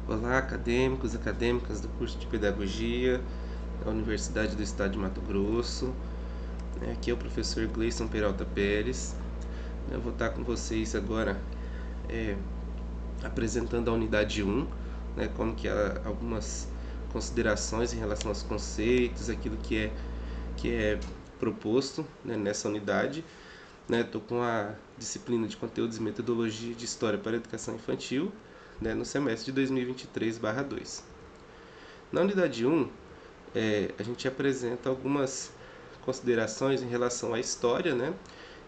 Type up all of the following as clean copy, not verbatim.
Olá, acadêmicos e acadêmicas do curso de Pedagogia da Universidade do Estado de Mato Grosso. Aqui é o professor Gleison Peralta Pérez. Eu vou estar com vocês agora apresentando a unidade 1, como que há algumas considerações em relação aos conceitos, aquilo que é proposto, nessa unidade. Estou com a disciplina de Conteúdos e Metodologia de História para a Educação Infantil, no semestre de 2023/2. Na unidade 1, a gente apresenta algumas considerações em relação à história,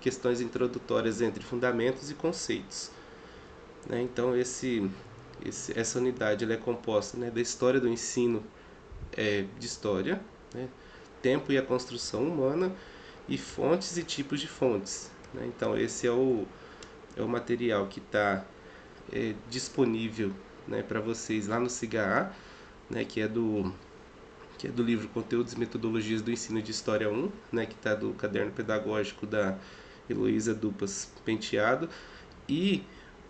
questões introdutórias entre fundamentos e conceitos. Então, essa unidade ela é composta, da história do ensino de história, tempo e a construção humana, e fontes e tipos de fontes. Então, esse é o material que está disponível, para vocês lá no SIGA, que é do livro Conteúdos e Metodologias do Ensino de História 1, que está do caderno pedagógico da Heloísa Dupas Penteado. E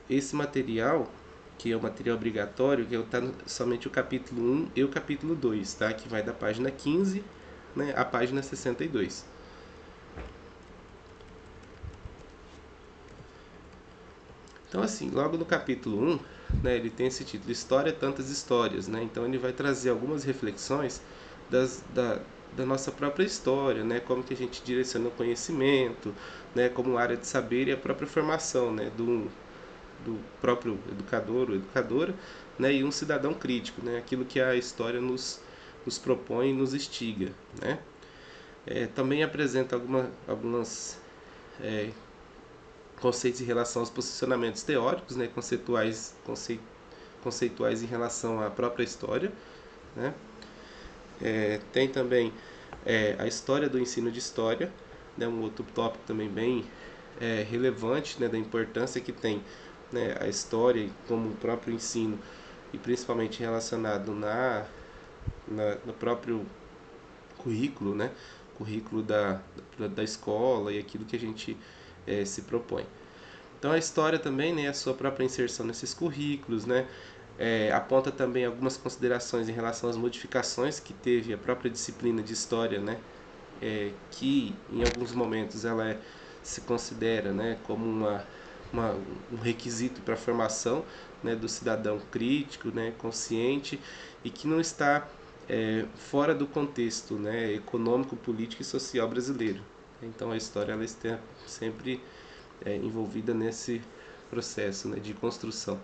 esse material, que é o material obrigatório, que está somente o capítulo 1 e o capítulo 2, que vai da página 15 à página 62. Então, assim, logo no capítulo 1, ele tem esse título, História, Tantas Histórias. Então, ele vai trazer algumas reflexões da nossa própria história, como que a gente direciona o conhecimento, como área de saber e a própria formação, do próprio educador ou educadora, e um cidadão crítico, aquilo que a história nos propõe e nos instiga. Também apresenta algumas conceitos em relação aos posicionamentos teóricos, conceituais em relação à própria história. Tem também a história do ensino de história, um outro tópico também bem relevante, da importância que tem a história como o próprio ensino, e principalmente relacionado no próprio currículo, currículo da escola e aquilo que a gente se propõe. Então, a história também, a sua própria inserção nesses currículos, aponta também algumas considerações em relação às modificações que teve a própria disciplina de história, que em alguns momentos ela se considera, como um requisito para a formação, do cidadão crítico, consciente, e que não está fora do contexto, econômico, político e social brasileiro. Então, a história ela está sempre envolvida nesse processo, de construção.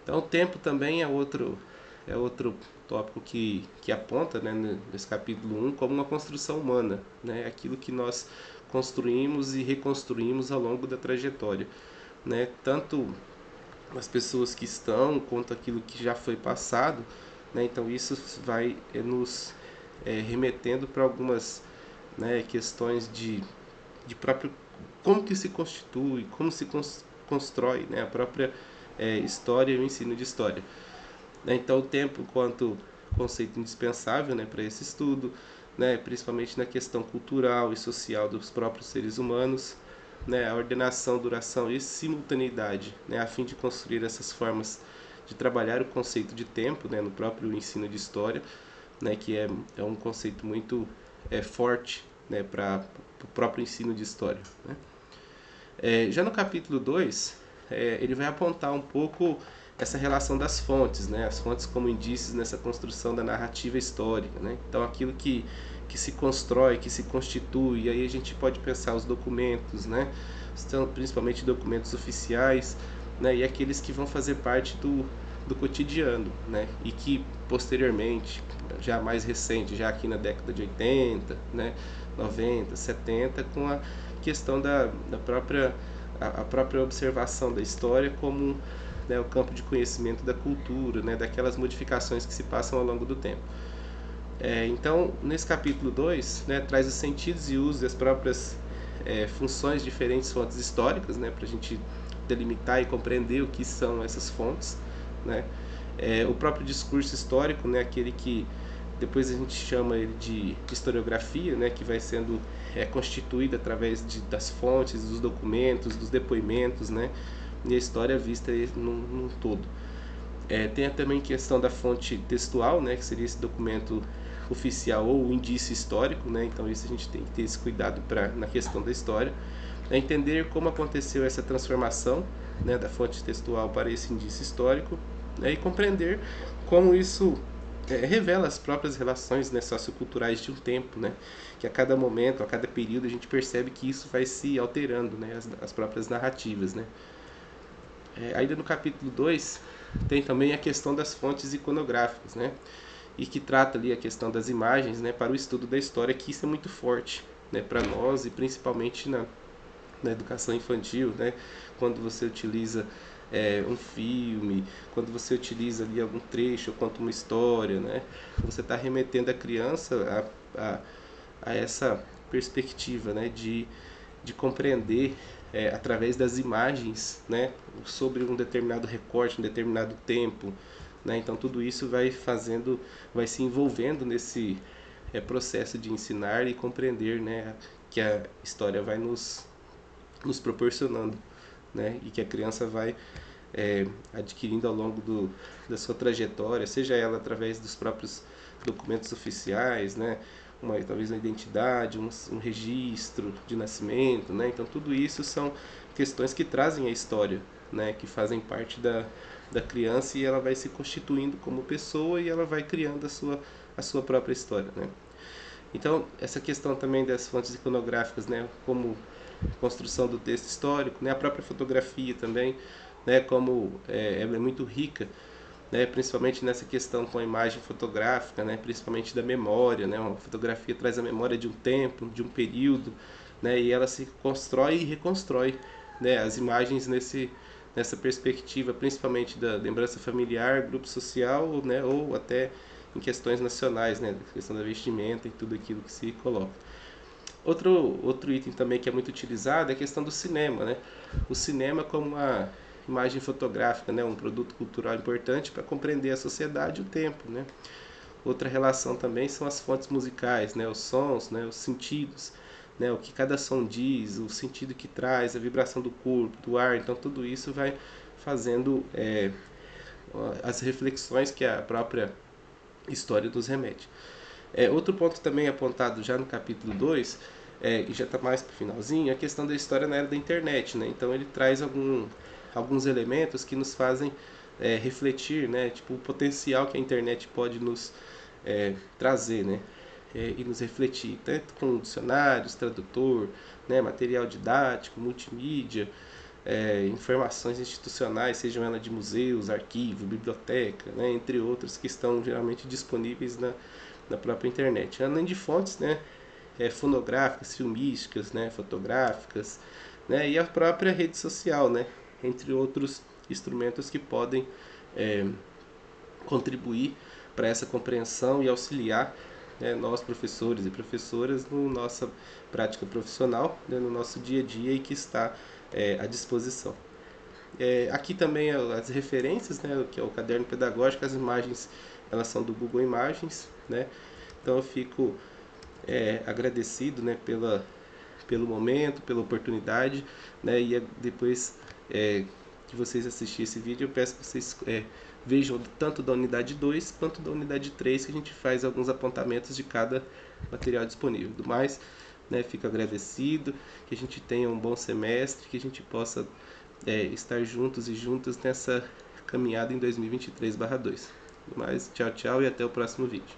Então, o tempo também é outro tópico que aponta, nesse capítulo 1, como uma construção humana, aquilo que nós construímos e reconstruímos ao longo da trajetória, tanto as pessoas que estão quanto aquilo que já foi passado. Então, isso vai nos remetendo para algumas questões de próprio como que se constitui, como se constrói, a própria história e o ensino de história. Então, o tempo enquanto conceito indispensável, para esse estudo, principalmente na questão cultural e social dos próprios seres humanos, a ordenação, duração e simultaneidade, a fim de construir essas formas de trabalhar o conceito de tempo, no próprio ensino de história, que é um conceito muito forte, para o próprio ensino de história. Já no capítulo 2, ele vai apontar um pouco essa relação das fontes, as fontes como indícios nessa construção da narrativa histórica. Então, aquilo que se constrói, que se constitui, e aí a gente pode pensar os documentos, são principalmente documentos oficiais, e aqueles que vão fazer parte do cotidiano, e que posteriormente, já mais recente, já aqui na década de 80, 90, 70, com a questão da própria observação da história como o campo de conhecimento da cultura, daquelas modificações que se passam ao longo do tempo. Então, nesse capítulo 2, traz os sentidos e usos das próprias funções de diferentes fontes históricas, para a gente delimitar e compreender o que são essas fontes. O próprio discurso histórico, aquele que depois a gente chama ele de historiografia, que vai sendo constituída através das fontes, dos documentos, dos depoimentos, e a história vista num todo. Tem também a questão da fonte textual, né, que seria esse documento oficial ou indício histórico, né, então isso a gente tem que ter esse cuidado na questão da história. Entender como aconteceu essa transformação, né, da fonte textual para esse indício histórico, né, e compreender como isso revela as próprias relações, né, socioculturais de um tempo, né, que a cada momento, a cada período a gente percebe que isso vai se alterando, né, as próprias narrativas, né. Ainda no capítulo 2 tem também a questão das fontes iconográficas, né, e que trata ali a questão das imagens, né, para o estudo da história, que isso é muito forte, né, para nós e principalmente na educação infantil, né, quando você utiliza um filme, quando você utiliza ali algum trecho, ou conta uma história, né, você está remetendo a criança a essa perspectiva, né, de compreender através das imagens, né, sobre um determinado recorte, um determinado tempo, né, então tudo isso vai se envolvendo nesse processo de ensinar e compreender, né, que a história vai nos proporcionando, né, e que a criança vai adquirindo ao longo da sua trajetória, seja ela através dos próprios documentos oficiais, né, talvez uma identidade, um registro de nascimento, né, então tudo isso são questões que trazem a história, né, que fazem parte da criança e ela vai se constituindo como pessoa e ela vai criando a sua própria história, né. Então, essa questão também das fontes iconográficas, né, como construção do texto histórico, né, a própria fotografia também, né, como ela é muito rica, né, principalmente nessa questão com a imagem fotográfica, né, principalmente da memória, né, uma fotografia traz a memória de um tempo, de um período, né, e ela se constrói e reconstrói, né, as imagens nessa perspectiva, principalmente da lembrança familiar, grupo social, né, ou até em questões nacionais, né, questão da vestimenta e tudo aquilo que se coloca. Outro item também que é muito utilizado é a questão do cinema, né? O cinema como uma imagem fotográfica, né? Um produto cultural importante para compreender a sociedade e o tempo, né? Outra relação também são as fontes musicais, né? Os sons, né? Os sentidos, né? O que cada som diz, o sentido que traz, a vibração do corpo, do ar. Então tudo isso vai fazendo as reflexões que a própria história nos remete. Outro ponto também apontado já no capítulo 2, e já está mais para o finalzinho, é a questão da história na era da internet, né? Então ele traz alguns elementos que nos fazem refletir, né? Tipo, o potencial que a internet pode nos trazer, né? E nos refletir, tanto com dicionários, tradutor, né? Material didático, multimídia, informações institucionais, sejam elas de museus, arquivo, biblioteca, né? Entre outros que estão geralmente disponíveis na própria internet. Além de fontes, né, fonográficas, filmísticas, né, fotográficas, né, e a própria rede social, né, entre outros instrumentos que podem contribuir para essa compreensão e auxiliar, né, nós professores e professoras na nossa prática profissional, né, no nosso dia a dia e que está à disposição. Aqui também as referências, né, que é o caderno pedagógico, as imagens elas são do Google Imagens, né? Então eu fico agradecido, né, pelo momento, pela oportunidade, né, e depois que vocês assistirem esse vídeo, eu peço que vocês vejam tanto da unidade 2 quanto da unidade 3, que a gente faz alguns apontamentos de cada material disponível. Do mais, né, fico agradecido, que a gente tenha um bom semestre, que a gente possa estar juntos e juntas nessa caminhada em 2023/2. Do mais, tchau, tchau e até o próximo vídeo.